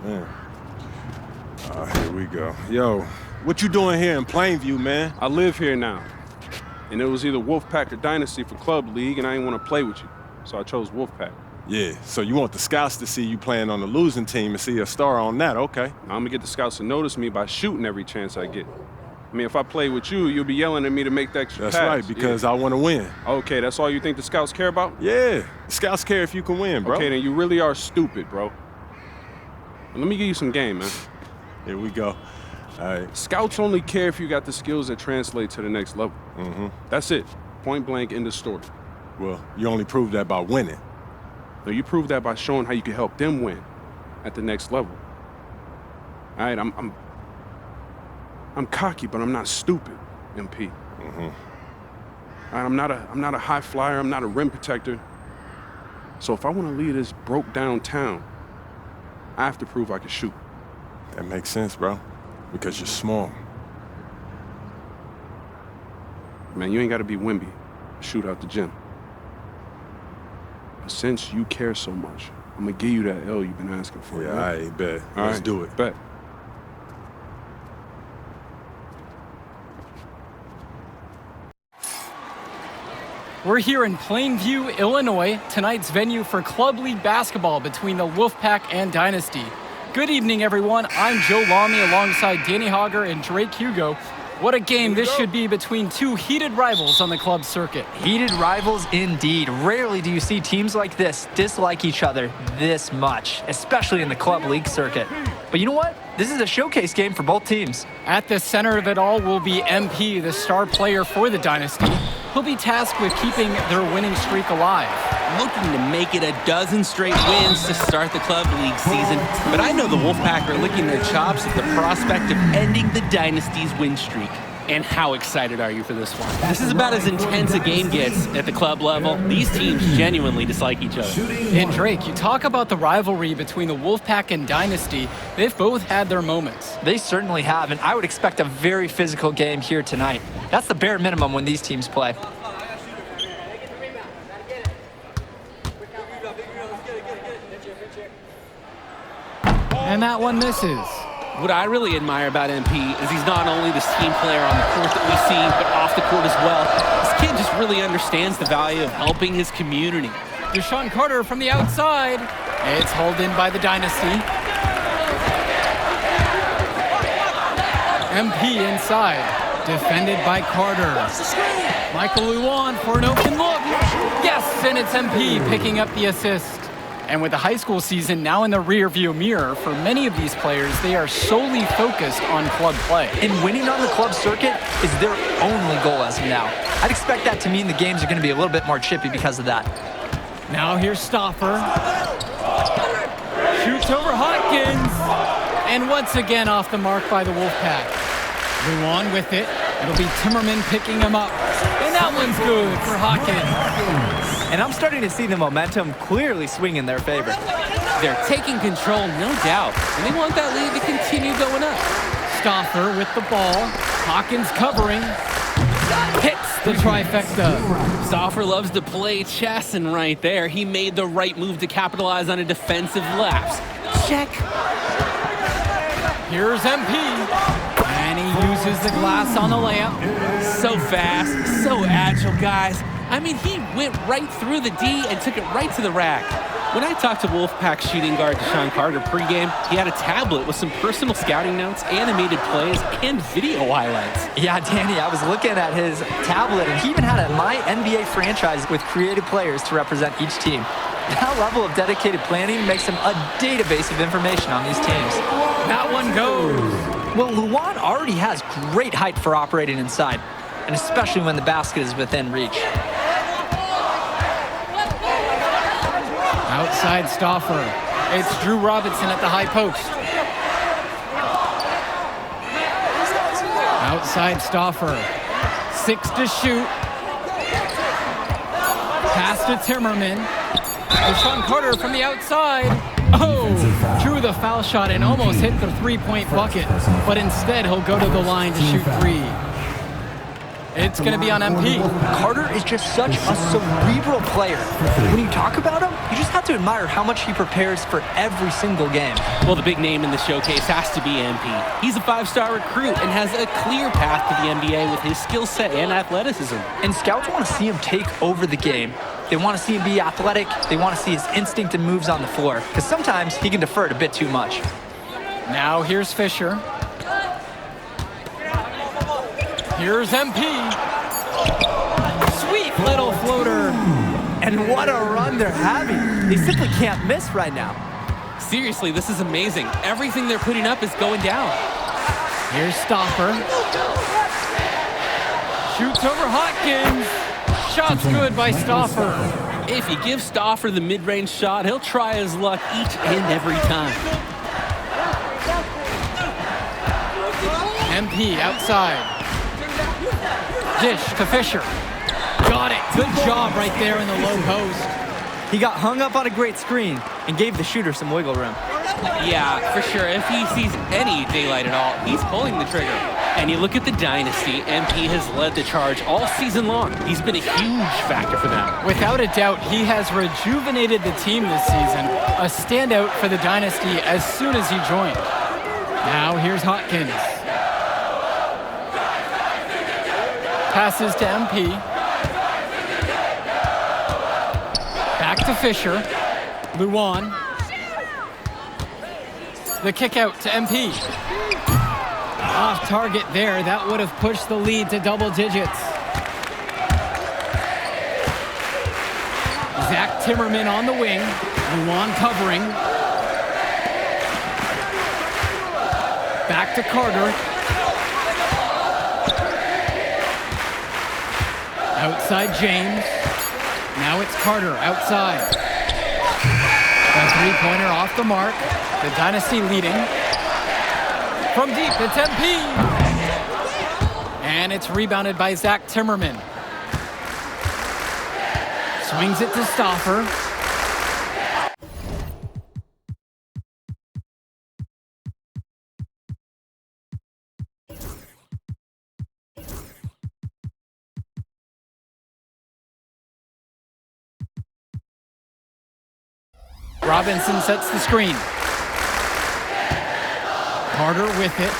Man. Here we go. Yo, what you doing here in Plainview, man? I live here now. And it was either Wolfpack or Dynasty for Club League, and I didn't want to play with you. So I chose Wolfpack. Yeah, so you want the scouts to see you playing on the losing team and see a star on that, okay. I'm going to get the scouts to notice me by shooting every chance I get. I mean, if I play with you, you'll be yelling at me to make the extra That's pass. right, because I want to win. Okay, that's all you think the scouts care about? Yeah, the scouts care if you can win, bro. Okay, then you really are stupid, bro. Let me give you some game, man. Here we go. All right. Scouts only care if you got the skills that translate to the next level. That's it. Point blank, end of story. Well, you only prove that by winning. No, you prove that by showing how you can help them win at the next level. All right, I'm cocky, but I'm not stupid, MP. All right, I'm not a high flyer. I'm not a rim protector. So if I want to lead this broke down town, I have to prove I can shoot. That makes sense, bro, because you're small. Man, you ain't got to be Wimby to shoot out the gym. But since you care so much, I'm going to give you that L you've been asking for. Yeah, right? I bet. All Let's right, do it. Bet. We're here in Plainview, Illinois, tonight's venue for Club League basketball between the Wolfpack and Dynasty. Good evening, everyone. I'm Joe Lamy alongside Danny Hogger and Drake Hugo. What a game this should be between two heated rivals on the club circuit. Heated rivals indeed. Rarely do you see teams like this dislike each other this much, especially in the club league circuit. But you know what? This is a showcase game for both teams. At the center of it all will be MP, the star player for the Dynasty. He'll be tasked with keeping their winning streak alive. Looking to make it a dozen straight wins to start the club league season, but I know the Wolfpack are licking their chops at the prospect of ending the Dynasty's win streak. And how excited are you for this one? This is about as intense a game gets at the club level. These teams genuinely dislike each other. And Drake, you talk about the rivalry between the Wolfpack and Dynasty. They've both had their moments. They certainly have, and I would expect a very physical game here tonight. That's the bare minimum when these teams play. And that one misses. What I really admire about MP is he's not only this team player on the court that we see, but off the court as well. This kid just really understands the value of helping his community. Deshaun Carter from the outside. It's hauled in by the Dynasty. MP inside. Defended by Carter. Michael Luan for an open look. Yes, and it's MP picking up the assist. And with the high school season now in the rearview mirror, for many of these players, they are solely focused on club play. And winning on the club circuit is their only goal as of now. I'd expect that to mean the games are going to be a little bit more chippy because of that. Now here's Stauffer. Shoots over Hopkins. And once again off the mark by the Wolfpack. Luan with it. It'll be Timmerman picking him up. And that one's good for Hopkins. And I'm starting to see the momentum clearly swing in their favor. They're taking control, no doubt, and they want that lead to continue going up. Stauffer with the ball. Hawkins covering. Hits the trifecta. Stauffer loves to play chess, and right there, he made the right move to capitalize on a defensive lapse. Check. Here's MP. And he uses the glass on the layup. So fast, so agile, guys. I mean, he went right through the D and took it right to the rack. When I talked to Wolfpack shooting guard Deshaun Carter pregame, he had a tablet with some personal scouting notes, animated plays, and video highlights. Yeah, Danny, I was looking at his tablet, and he even had a My NBA franchise with creative players to represent each team. That level of dedicated planning makes him a database of information on these teams. That one goes. Well, Luan already has great height for operating inside, and especially when the basket is within reach. Outside Stauffer. It's Drew Robinson at the high post. Outside Stauffer. 6 to shoot. Pass to Timmerman. Deshaun Carter from the outside. Oh, drew the foul shot and almost hit the three-point bucket, but instead he'll go to the line to shoot 3. It's going to be on MP. Carter is just such a cerebral player. When you talk about him, you just have to admire how much he prepares for every single game. Well, the big name in the showcase has to be MP. He's a 5-star recruit and has a clear path to the NBA with his skill set and athleticism. And scouts want to see him take over the game. They want to see him be athletic. They want to see his instinct and moves on the floor, because sometimes he can defer it a bit too much. Now here's Fisher. Here's MP. Sweet little floater. And what a run they're having. They simply can't miss right now. Seriously, this is amazing. Everything they're putting up is going down. Here's Stopper. Shoots over Hopkins. Shot's good by Stopper. If you give Stoffer the mid-range shot, he'll try his luck each and every time. MP outside. Dish to Fisher. Got it. Good job right there in the low post. He got hung up on a great screen and gave the shooter some wiggle room. Yeah, for sure. If he sees any daylight at all, he's pulling the trigger. And you look at the Dynasty, MP has led the charge all season long. He's been a huge factor for them. Without a doubt, he has rejuvenated the team this season. A standout for the Dynasty as soon as he joined. Now here's Hopkins. Passes to MP. Back to Fisher. Luan. The kick out to MP. Off target there. That would have pushed the lead to double digits. Zach Timmerman on the wing. Luan covering. Back to Carter. Outside James. Now it's Carter outside. A three-pointer off the mark. The Dynasty leading. From deep, it's MP. And it's rebounded by Zach Timmerman. Swings it to Stoffer. Robinson sets the screen. Carter with it.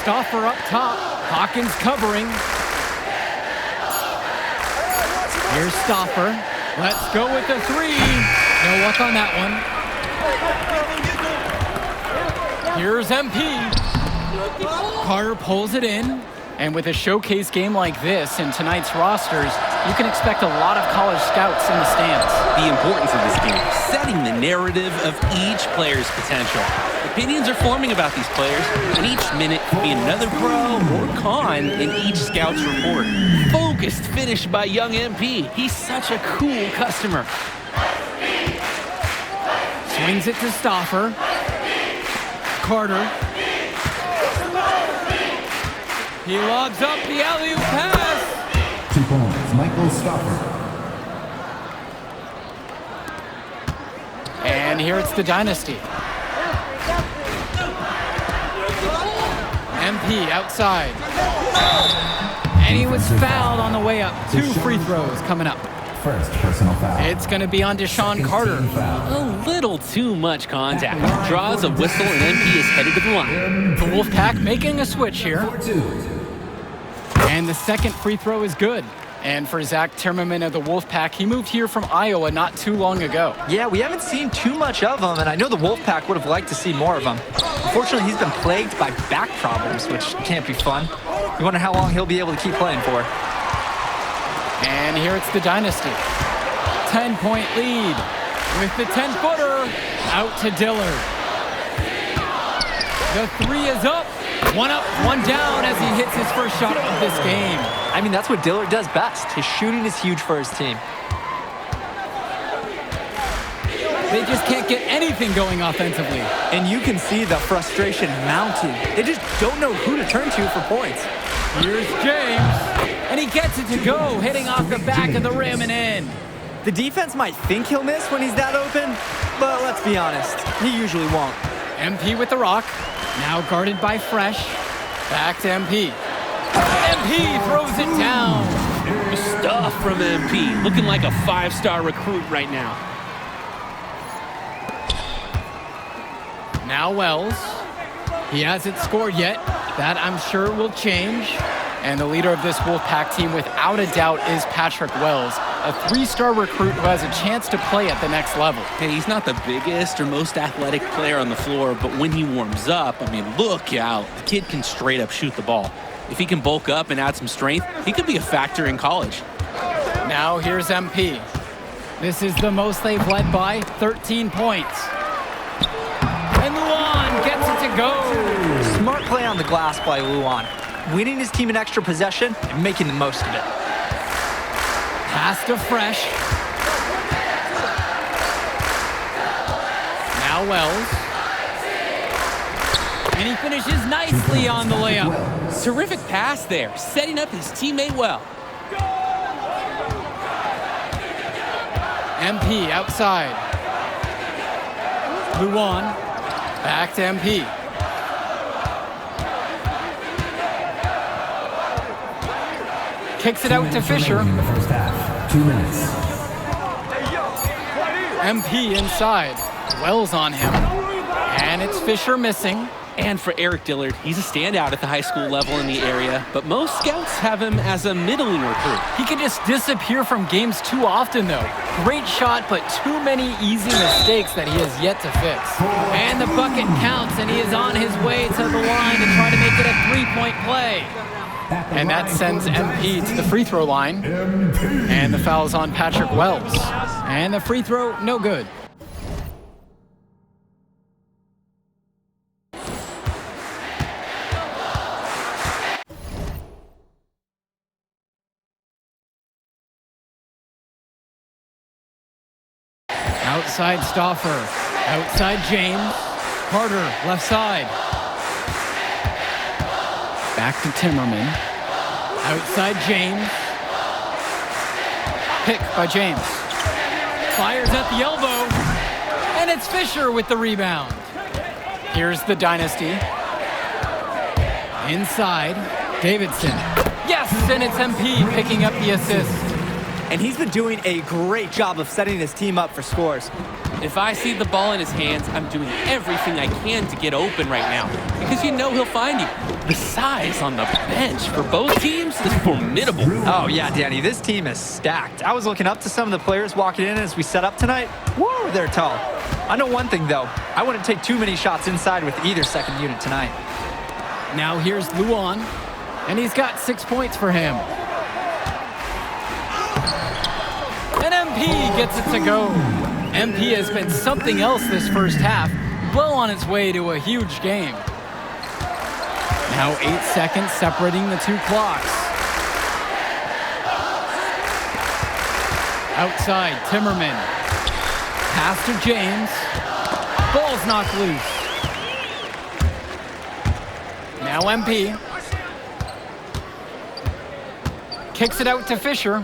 Stoffer up top. Hawkins covering. Here's Stoffer. Let's go with the three. No luck on that one. Here's MP. Carter pulls it in. And with a showcase game like this in tonight's rosters, you can expect a lot of college scouts in the stands. The importance of this game, setting the narrative of each player's potential. Opinions are forming about these players, and each minute could be another pro or con in each scout's report. Focused finish by young MP. He's such a cool customer. Swings it to Stoffer. Carter. He lobs up the alley-oop pass. 2 points, Michael Stoffer. And here it's the Dynasty. MP outside. And he was fouled on the way up. 2 free throws coming up. First personal foul. It's going to be on Deshaun Carter. A little too much contact. Draws a whistle, and MP is headed to the line. The Wolfpack making a switch here. 4-2. And the second free throw is good. And for Zach Timmerman of the Wolfpack, he moved here from Iowa not too long ago. Yeah, we haven't seen too much of him, and I know the Wolfpack would have liked to see more of him. Unfortunately, he's been plagued by back problems, which can't be fun. You wonder how long he'll be able to keep playing for. And here it's the Dynasty. 10-point lead with the 10-footer out to Dillard. The three is up. 1 up, 1 down as he hits his first shot of this game. I mean, that's what Dillard does best. His shooting is huge for his team. They just can't get anything going offensively. And you can see the frustration mounting. They just don't know who to turn to for points. Here's James, and he gets it to go, hitting off the back of the rim and in. The defense might think he'll miss when he's that open, but let's be honest, he usually won't. MP with the rock, now guarded by Fresh. Back to MP. MP throws it down. Good stuff from MP. Looking like a 5-star recruit right now. Now Wells. He hasn't scored yet. That, I'm sure, will change. And the leader of this Wolfpack team, without a doubt, is Patrick Wells, a 3-star recruit who has a chance to play at the next level. Hey, he's not the biggest or most athletic player on the floor, but when he warms up, I mean, look out. The kid can straight up shoot the ball. If he can bulk up and add some strength, he could be a factor in college. Now here's MP. This is the most they've led by, 13 points. And Luan gets it to go. Smart play on the glass by Luan, winning his team an extra possession and making the most of it. Pass to Fresh. Now Wells. And he finishes nicely on the layup. Terrific pass there, setting up his teammate well. MP outside. Luan. Back to MP. Kicks it out to Fisher. In the first half. 2 minutes. MP inside. Wells on him. And it's Fisher missing. And for Eric Dillard, he's a standout at the high school level in the area, but most scouts have him as a middling recruit. He can just disappear from games too often, though. Great shot, but too many easy mistakes that he has yet to fix. And the bucket counts, and he is on his way to the line to try to make it a 3-point play. And that sends MP to the free throw line. And the foul's on Patrick Wells. And the free throw, no good. Outside Stauffer. Outside James. Carter, left side. Back to Timmerman. Outside James. Pick by James. Fires at the elbow. And it's Fisher with the rebound. Here's the Dynasty. Inside, Davidson. Yes, and it's MP picking up the assist. And he's been doing a great job of setting his team up for scores. If I see the ball in his hands, I'm doing everything I can to get open right now, because you know he'll find you. The size on the bench for both teams is formidable. Oh yeah, Danny, this team is stacked. I was looking up to some of the players walking in as we set up tonight. Woo, they're tall. I know one thing though, I wouldn't take too many shots inside with either second unit tonight. Now here's Luan, and he's got 6 points for him. And MP gets it to go. MP has been something else this first half, well on its way to a huge game. Now 8 seconds separating the two clocks. Outside, Timmerman. Pass to James. Ball's knocked loose. Now MP. Kicks it out to Fisher.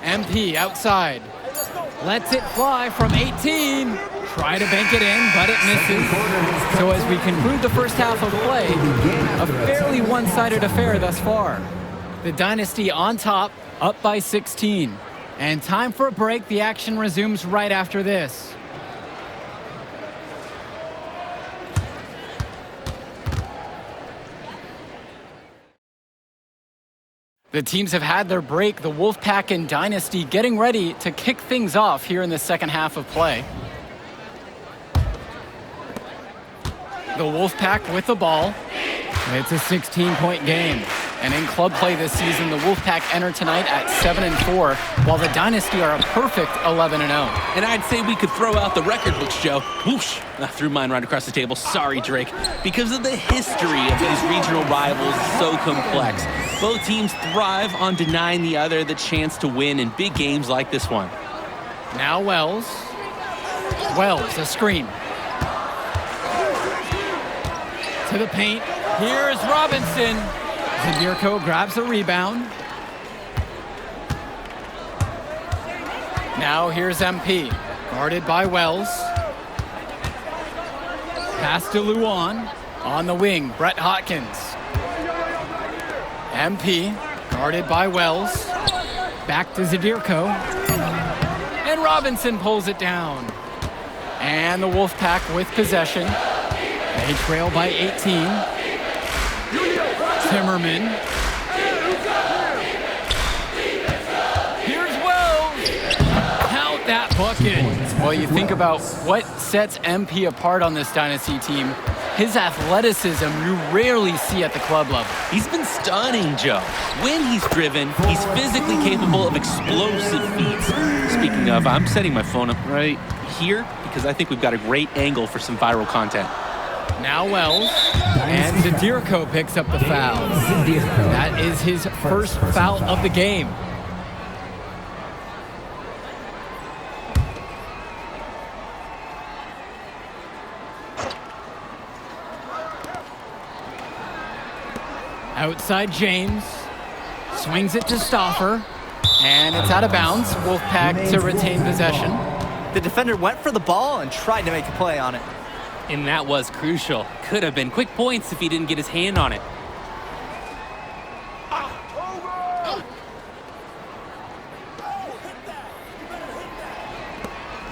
MP outside. Lets it fly from 18. Try to bank it in, but it misses. So as we conclude the first half of play, a fairly one-sided affair thus far. The Dynasty on top, up by 16. And time for a break. The action resumes right after this. The teams have had their break, the Wolfpack and Dynasty getting ready to kick things off here in the second half of play. The Wolfpack with the ball. It's a 16-point game. And in club play this season, the Wolfpack enter tonight at 7-4, while the Dynasty are a perfect 11-0. And I'd say we could throw out the record books, Joe. Whoosh! I threw mine right across the table. Sorry, Drake. Because of the history of these regional rivals, so complex. Both teams thrive on denying the other the chance to win in big games like this one. Now Wells. Wells, a screen. To the paint. Here's Robinson. Zabirko grabs a rebound. Now here's MP, guarded by Wells. Pass to Luan. On the wing, Brett Hopkins. MP, guarded by Wells. Back to Zadirko. And Robinson pulls it down. And the Wolfpack with possession. They trail by 18. Timmerman. Here's Wells. Count that bucket. Well, you think about what sets MP apart on this Dynasty team. His athleticism you rarely see at the club level. He's been stunning, Joe. When he's driven, he's physically capable of explosive feats. Speaking of, I'm setting my phone up right here because I think we've got a great angle for some viral content. Now Wells, and Zadirko picks up the foul. That is his first foul of the game. Outside James, swings it to Stauffer, and it's out of bounds. Wolfpack to retain possession. The defender went for the ball and tried to make a play on it. And that was crucial. Could have been quick points if he didn't get his hand on it.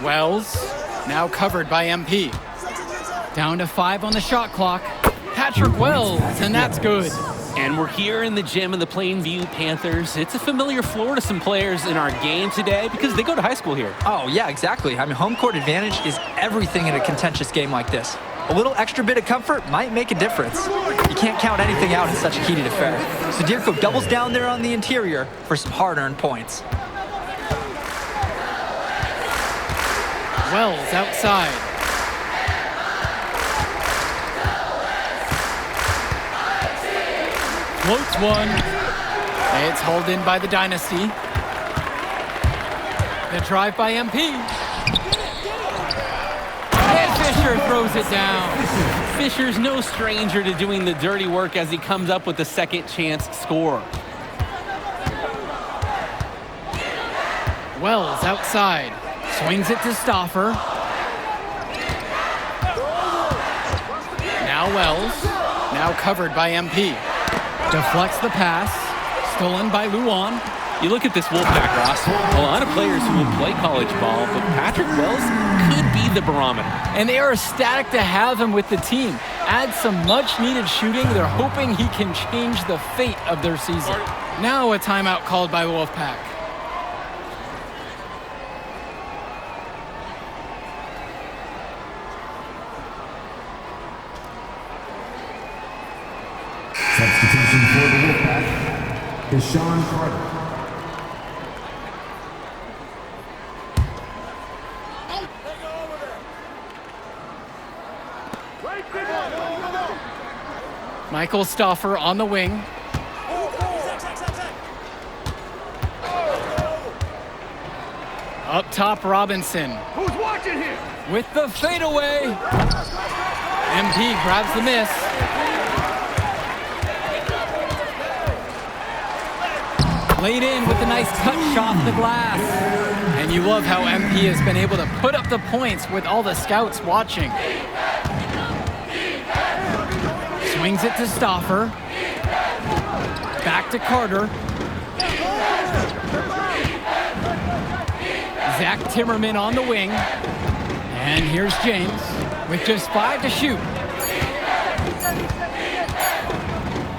Wells, now covered by MP. Down to 5 on the shot clock. Patrick Wells, and that's good. And we're here in the gym of the Plainview Panthers. It's a familiar floor to some players in our game today because they go to high school here. Oh, yeah, exactly. I mean, home court advantage is everything in a contentious game like this. A little extra bit of comfort might make a difference. You can't count anything out in such a heated affair. Zadirko doubles down there on the interior for some hard-earned points. Wells outside. Floats one. It's hauled in by the Dynasty. The drive by MP. And Fisher throws it down. Fisher's no stranger to doing the dirty work as he comes up with the second chance score. Wells outside. Swings it to Stauffer. Now Wells. Now covered by MP. Deflects the pass. Stolen by Luan. You look at this Wolfpack roster, a lot of players who will play college ball, but Patrick Wells could be the barometer. And they are ecstatic to have him with the team. Adds some much-needed shooting. They're hoping he can change the fate of their season. Now a timeout called by the Wolfpack. Substitution for the Wolfpack is Sean Carter. Michael Stauffer on the wing. Up top, Robinson. Who's watching here? With the fadeaway. MP grabs the miss. Laid in with a nice touch off the glass. And you love how MP has been able to put up the points with all the scouts watching. Swings it to Stauffer. Back to Carter. Zach Timmerman on the wing. And here's James with just 5 to shoot.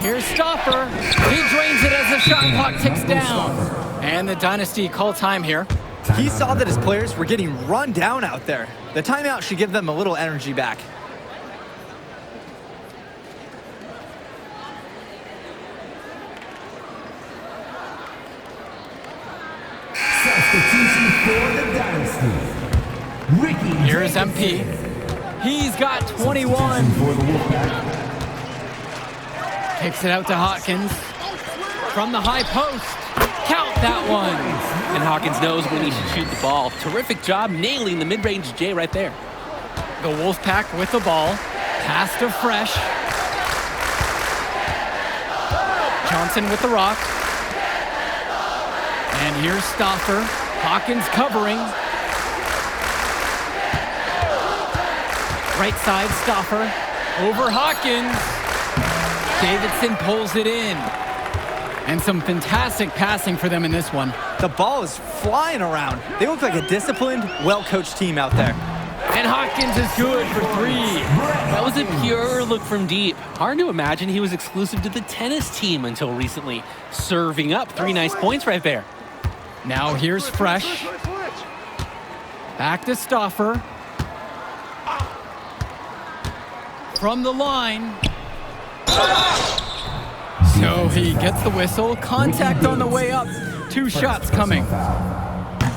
Here's Stauffer. He drains it as the shot clock ticks down. And the Dynasty call time here. He saw that his players were getting run down out there. The timeout should give them a little energy back. Substitution for the Dynasty. Here's MP. He's got 21. For the Wolfpack. Kicks it out to Hopkins. From the high post. Count that one. And Hawkins knows when he should shoot the ball. Terrific job nailing the mid-range J right there. The Wolfpack with the ball. Pass to Fresh. Johnson with the rock. And here's Stauffer. Hawkins covering. Right side, Stoffer. Over Hawkins. Davidson pulls it in. And some fantastic passing for them in this one. The ball is flying around. They look like a disciplined, well-coached team out there. And Hawkins is good for 3. That was a pure look from deep. Hard to imagine he was exclusive to the tennis team until recently. Serving up 3 nice points right there. Now here's Fresh. Back to Stoffer. From the line. So he gets the whistle. Contact on the way up. 2 shots coming.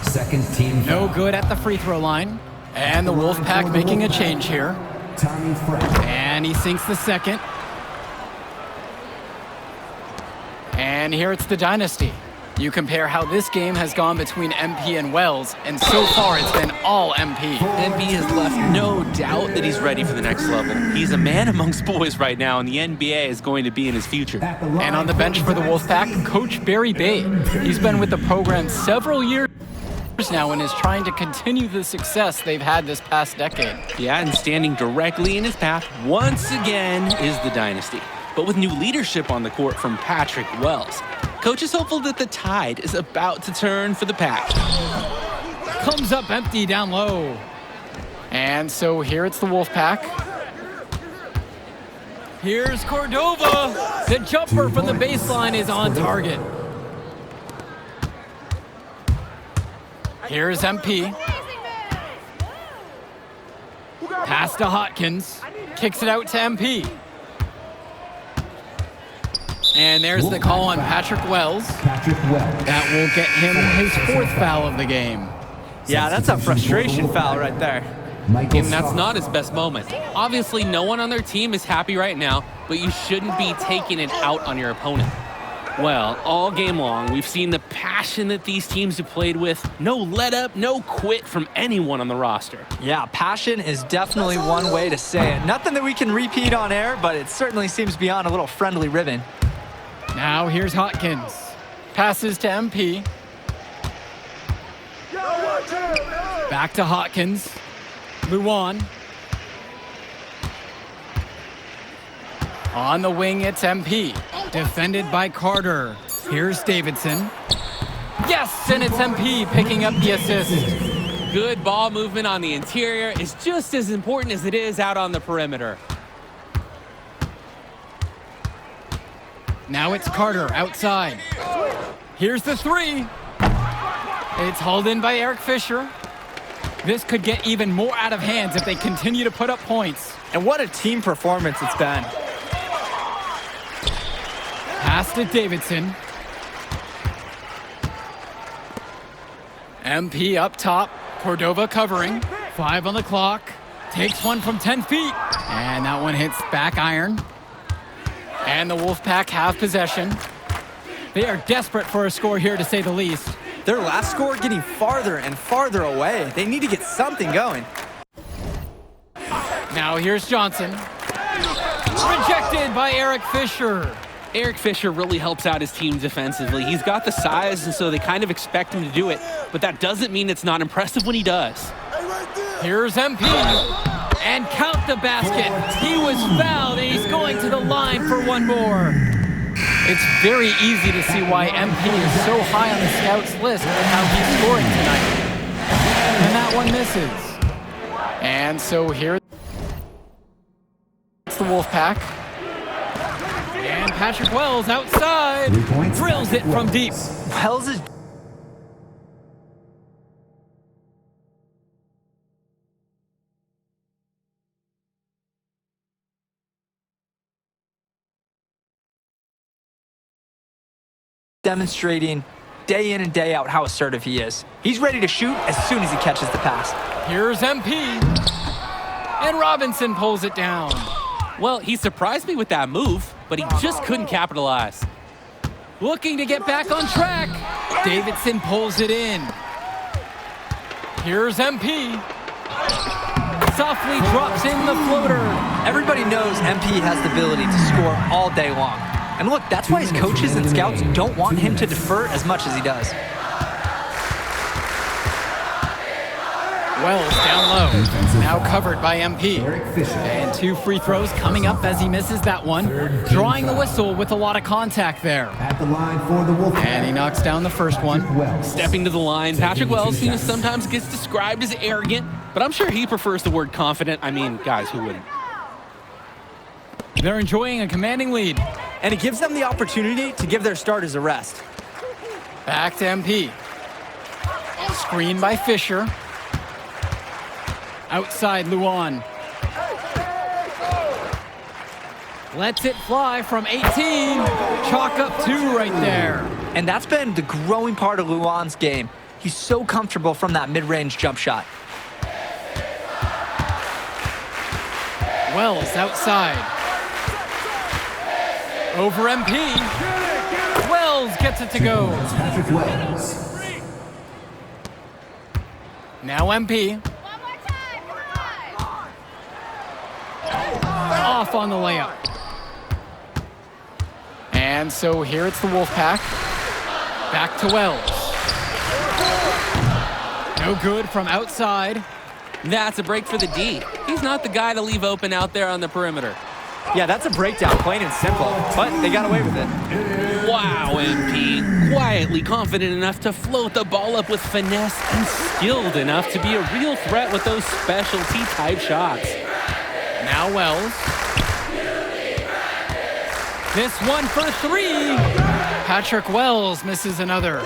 Second team. No good at the free throw line. And the Wolfpack making a change here. Tommy Fresh. And he sinks the second. And here it's the Dynasty. You compare how this game has gone between MP and Wells, and so far it's been all MP. MP has left no doubt that he's ready for the next level. He's a man amongst boys right now, and the NBA is going to be in his future. And on the bench for the Wolfpack, Coach Barry Bay. He's been with the program several years now and is trying to continue the success they've had this past decade. Yeah, and standing directly in his path once again is the Dynasty. But with new leadership on the court from Patrick Wells, Coach is hopeful that the tide is about to turn for the Pack. Comes up empty down low. And so here it's the Wolfpack. Here's Cordova. The jumper from the baseline is on target. Here's MP. Pass to Hawkins. Kicks it out to MP. And there's the call on Patrick Wells. That will get him his 4th foul of the game. Yeah, that's a frustration foul right there. And that's not his best moment. Obviously, no one on their team is happy right now, but you shouldn't be taking it out on your opponent. Well, all game long, we've seen the passion that these teams have played with. No let up, no quit from anyone on the roster. Yeah, passion is definitely one way to say it. Nothing that we can repeat on air, but it certainly seems beyond a little friendly ribbon. Now here's Hawkins. Passes to MP. Back to Hawkins. Luan. On the wing, it's MP. Defended by Carter. Here's Davidson. Yes, and it's MP picking up the assist. Good ball movement on the interior is just as important as it is out on the perimeter. Now it's Carter outside. Here's the 3. It's hauled in by Eric Fisher. This could get even more out of hands if they continue to put up points. And what a team performance it's been. Pass to Davidson. MP up top. Cordova covering. 5 on the clock. Takes one from 10 feet. And that one hits back iron. And the Wolfpack have possession. They are desperate for a score here, to say the least. Their last score getting farther and farther away. They need to get something going. Now here's Johnson. Rejected by Eric Fisher. Eric Fisher really helps out his team defensively. He's got the size, and so they kind of expect him to do it. But that doesn't mean it's not impressive when he does. Here's MP. And count the basket. He was fouled, and he's going to the line for one more. It's very easy to see why MP is so high on the scouts list and how he's scoring tonight. And that one misses. And so here it's the Wolfpack. And Patrick Wells outside. Drills it from deep. Wells is demonstrating day in and day out how assertive he is. He's ready to shoot as soon as he catches the pass. Here's MP. And Robinson pulls it down. Well, he surprised me with that move, but he just couldn't capitalize. Looking to get back on track. Davidson pulls it in. Here's MP. Softly drops in the floater. Everybody knows MP has the ability to score all day long. And look, that's why his coaches and scouts don't want him to defer as much as he does. Wells down low. Defensive Now foul. covered by MP. Eric Fisher. And 2 free throws coming up as he misses that one. Third team Drawing the foul. whistle with a lot of contact there. At the line for the Wolfpack. And he knocks down the first one. Wells. Stepping to the line, Patrick Taking Wells, two shots. sometimes gets described as arrogant, but I'm sure he prefers the word confident. I mean, guys, who wouldn't? They're enjoying a commanding lead. And it gives them the opportunity to give their starters a rest. Back to MP. Screen by Fisher. Outside Luan. Lets it fly from 18. Chalk up 2 right there. And that's been the growing part of Luan's game. He's so comfortable from that mid-range jump shot. Wells outside. Over MP. Wells gets it to go. Patrick Wells. Now MP. Off on the layup. And so here it's the Wolfpack. Back to Wells. No good from outside. That's a break for the D. He's not the guy to leave open out there on the perimeter. Yeah, that's a breakdown, plain and simple. But they got away with it. Wow, MP. Quietly confident enough to float the ball up with finesse and skilled enough to be a real threat with those specialty type shots. Now Wells. This one for 3. Patrick Wells misses another.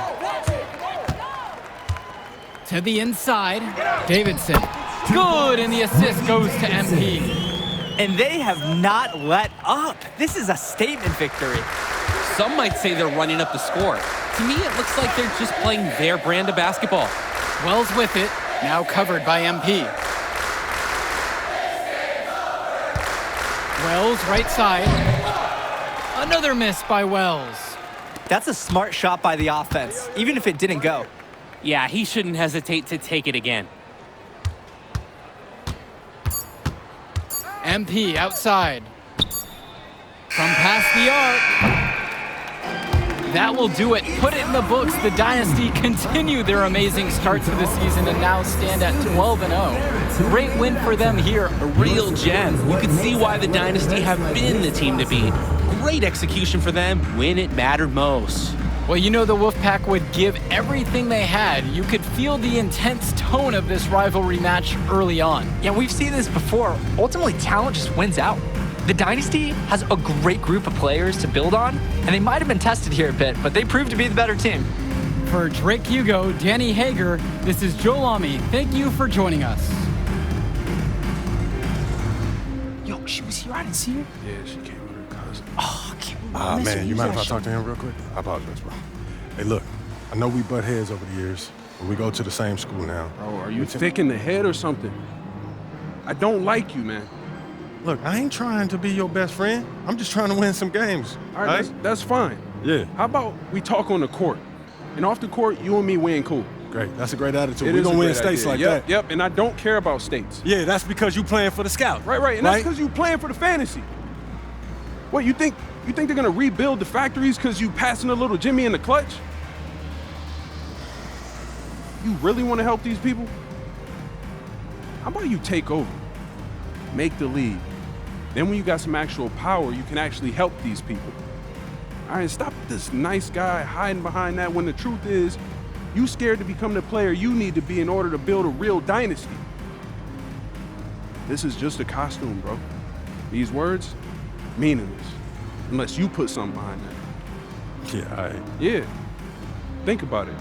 To the inside. Davidson. Good, and the assist goes to MP. And they have not let up. This is a statement victory. Some might say they're running up the score. To me, it looks like they're just playing their brand of basketball. Wells with it. Now covered by MP. Wells right side. Another miss by Wells. That's a smart shot by the offense, even if it didn't go. Yeah, he shouldn't hesitate to take it again. MP outside. From past the arc. That will do it. Put it in the books. The Dynasty continue their amazing start to the season and now stand at 12-0. Great win for them here. A real gem. You can see why the Dynasty have been the team to beat. Great execution for them when it mattered most. Well, you know the Wolfpack would give everything they had. You could feel the intense tone of this rivalry match early on. Yeah, we've seen this before. Ultimately, talent just wins out. The Dynasty has a great group of players to build on, and they might have been tested here a bit, but they proved to be the better team. For Drake Hugo, Danny Hager, this is Joe Lamy. Thank you for joining us. Yo, she was here. I didn't see her. Yeah, she came with her cousin. Oh, I can't remember. Man, you mind if I talk to him real quick? I apologize, bro. Hey, look, I know we butt heads over the years, but we go to the same school now. Bro, are you thick in the head or something? I don't like you, man. Look, I ain't trying to be your best friend. I'm just trying to win some games. All right, that's fine. Yeah. How about we talk on the court? And off the court, you and me win cool. Great. That's a great attitude. It We're is going a to win great states idea. like Yep, that. Yep, and I don't care about states. Yeah, that's because you playing for the Scout. Right, and that's because you playing for the fantasy. What, you think they're going to rebuild the factories because you passing a little Jimmy in the clutch? You really want to help these people? How about you take over? Make the league. Then when you got some actual power, you can actually help these people. All right, stop this nice guy hiding behind that when the truth is, you scared to become the player you need to be in order to build a real dynasty. This is just a costume, bro. These words, meaningless, unless you put something behind that. Yeah, all right. Yeah, think about it.